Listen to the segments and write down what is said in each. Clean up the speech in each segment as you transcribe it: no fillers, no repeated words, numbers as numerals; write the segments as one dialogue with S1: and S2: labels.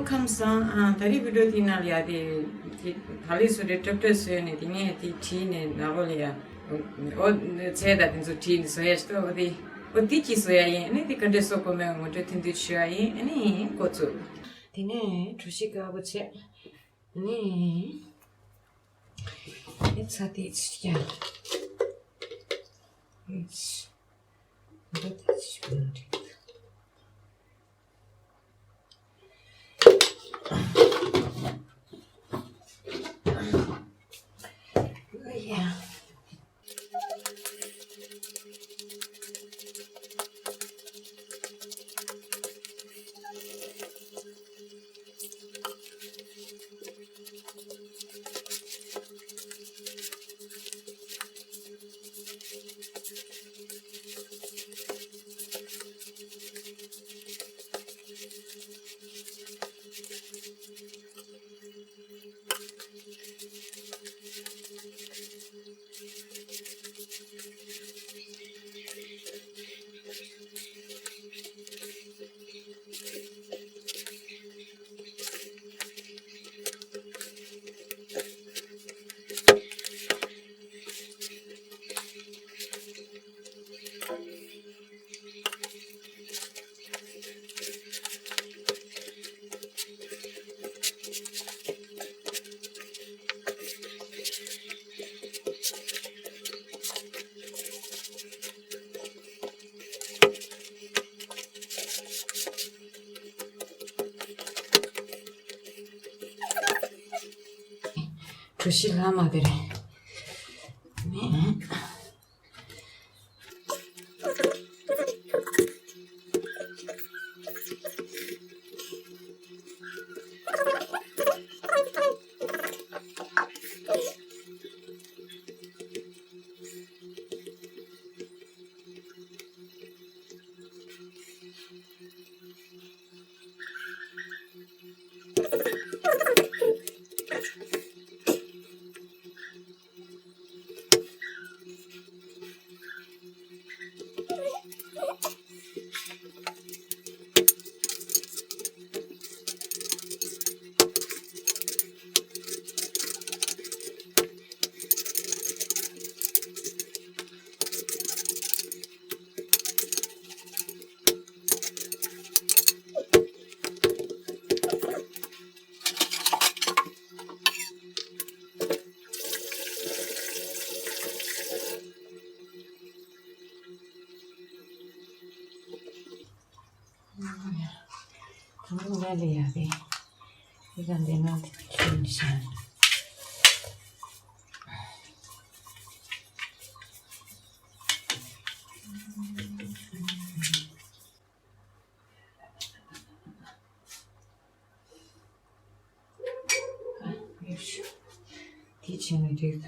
S1: 감사. 다리 비료디나리아 디 발리소리 탑터스에 디네 디 티네 나볼이야. 제다 딘소 티 소야스토 어디 소야이 네디 컨데소 코메 모테 틴디 슈아이 아니 고츠. 디네 주시가 버체. 네. Jetzt hat die jetzt, ja. Jetzt wird es schwierig. Oh ja. 조실하마들이 네. Valiadi, ikan dengan tulisan. Teaching me to.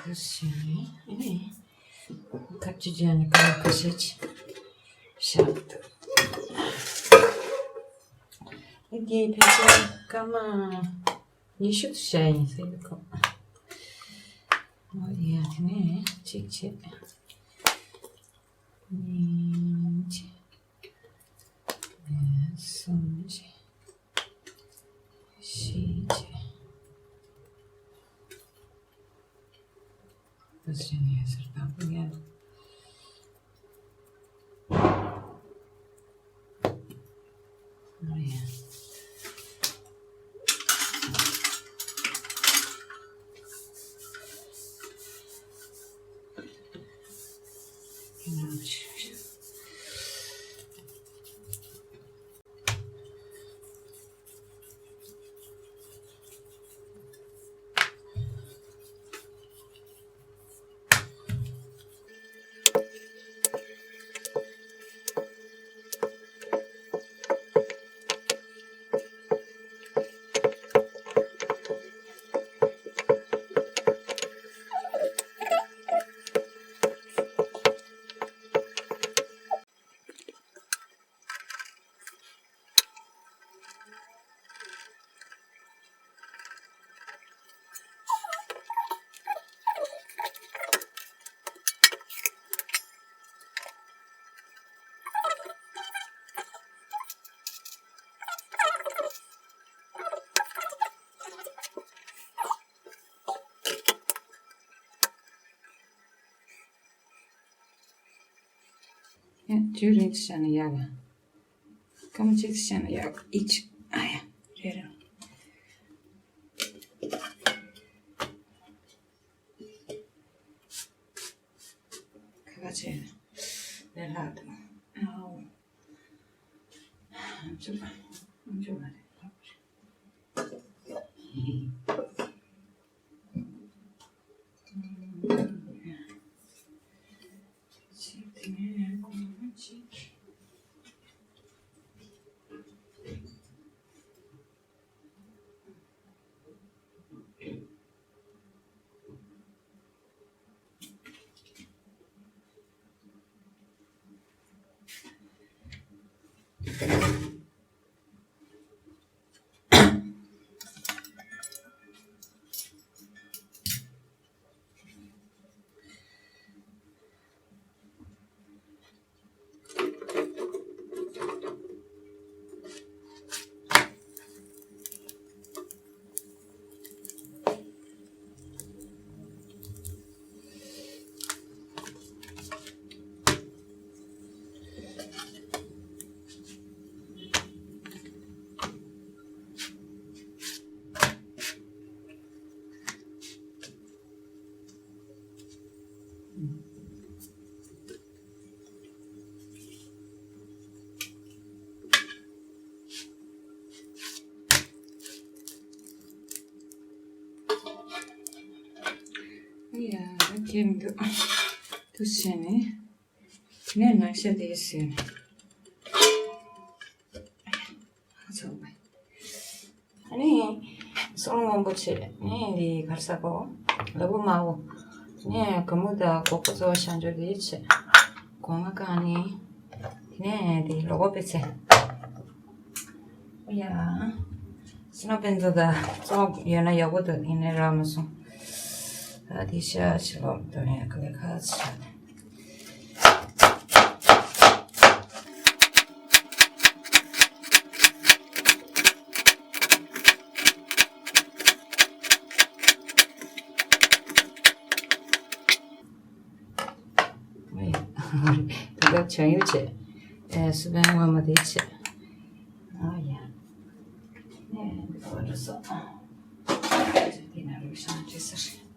S1: Così, cartigiani con così, sciatto. E di penso cama nisciut sei, sei 어디한테네 직체 민지 손지 시지 무슨 예술가 그냥 뭐야 Ja, during zijn jagen. Kom ik zijn jagen iets. Ah ja, reden. Cabbage. Relato. Oh. Coba. Coba deh. Ja, bakayım tuz seni. Ne nakşe değilsin. Hazır mı? Hani soğan buçuk ne di karsago. Labu mau. Ne kamuda kokuzo şanjo değilse. Konakani ne di logo pese. Ya. Sinapendoda çok yana yagoda ineramısın. Hadi şaşırım dönüyor kılıkaz. 그거 정유지. 수백만 되지. 아야. 네, 그거로서. 디나로 샤치스.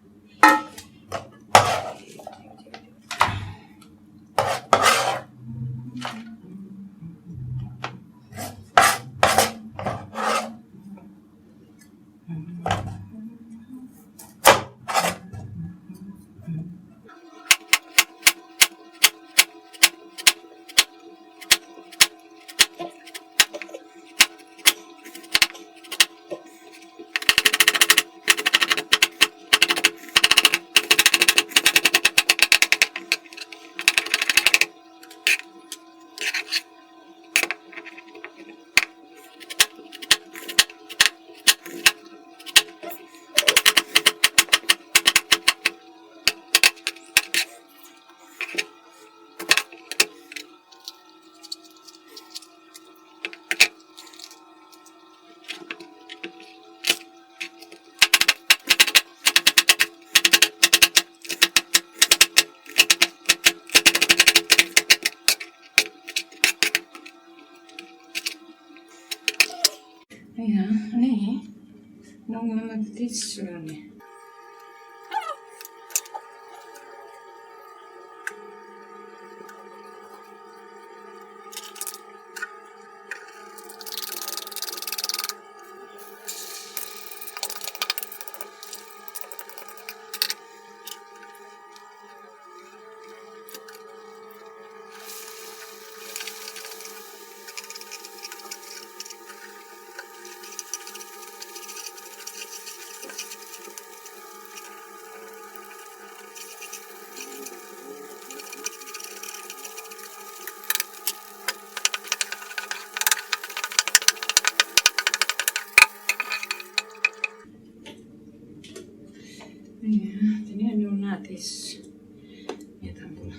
S1: Tradizione. Tenía lunatis. Mietan pula.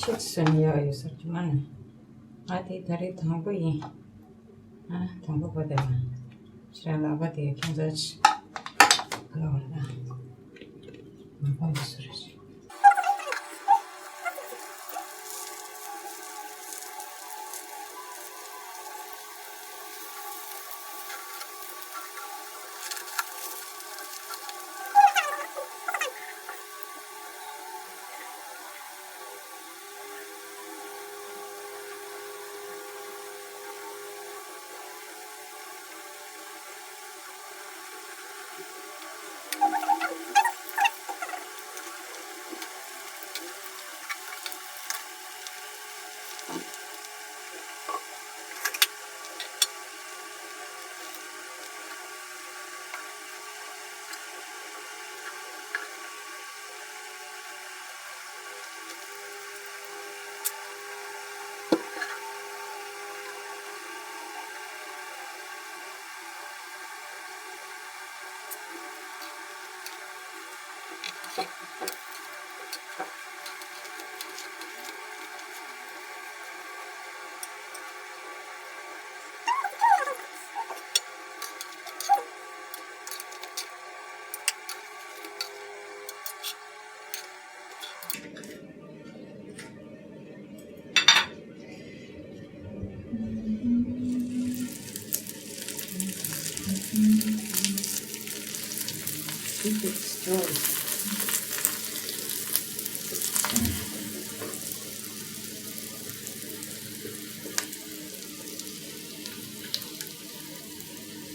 S1: 식선 여기서 주만 아디 다리 당부이 당부보다 지랄라바디 경자치 그러다 먹어보시지.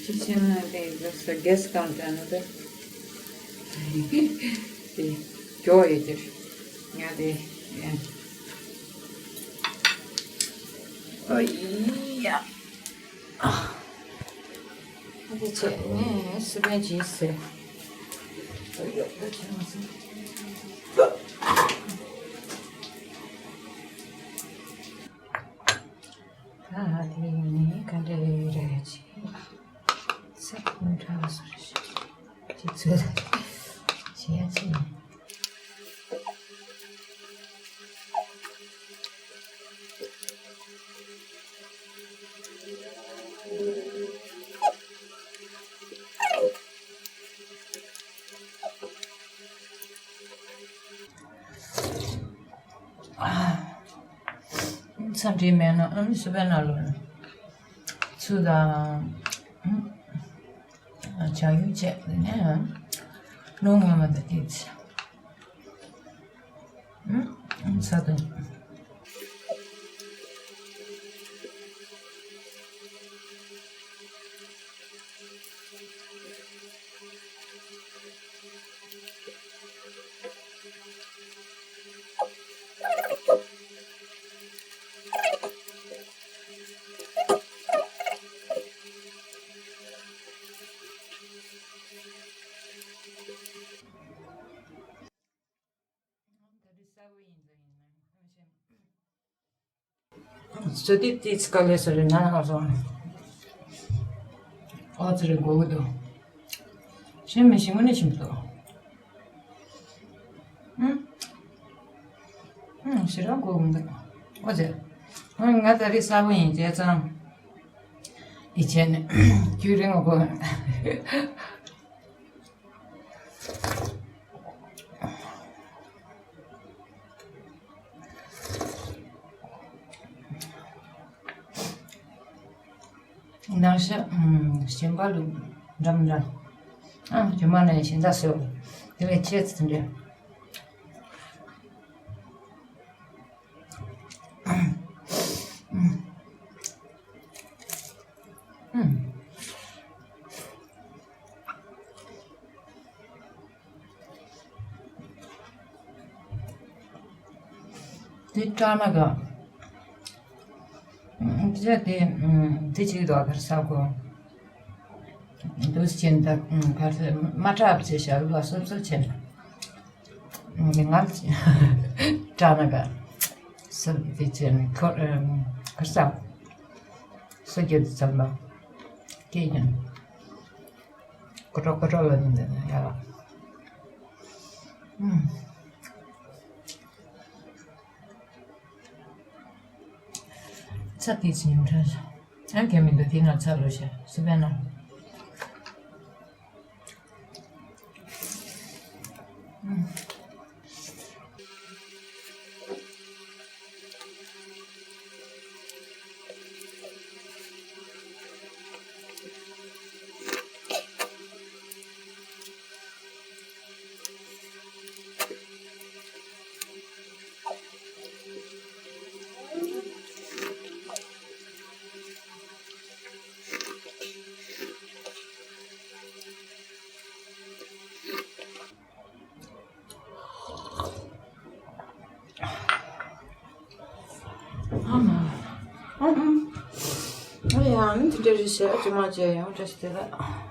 S1: Çiçeğimlerde yoksa gez kaldığını da joy'dur. Yani ay ya. Hadi ne sübeci ise. Yok kaçırmasın. Hadi kadereci. Sakın razı olsun. Çiğ. Santimeno, subenalun. Sudah cayu cek ne? Nunggu mata dit. Satu. Sedikit sekali seringan langsung. 어제를 먹어도 심해 심은이 심도. 싫어 고운데 어제 내가 다리 사부인 이제 좀 이제는 귤을 먹어. 날씨 신발도 잠잠 주말에 신다서 되게 취했던데 뒷자나가 이제 뒤지기도 하고 사고 도시엔다 가서 마트앞에 샤고 와서 쓸钱링알지 자나가 설비전 그사 서게도 잡라 게는 그러는데 야 ချက်တီချင်းထားအဲ့ကမင်းတို့တင်တော့ချက်လို့ရှိစပန်တော့哎呀，你这是什么节呀？这是的。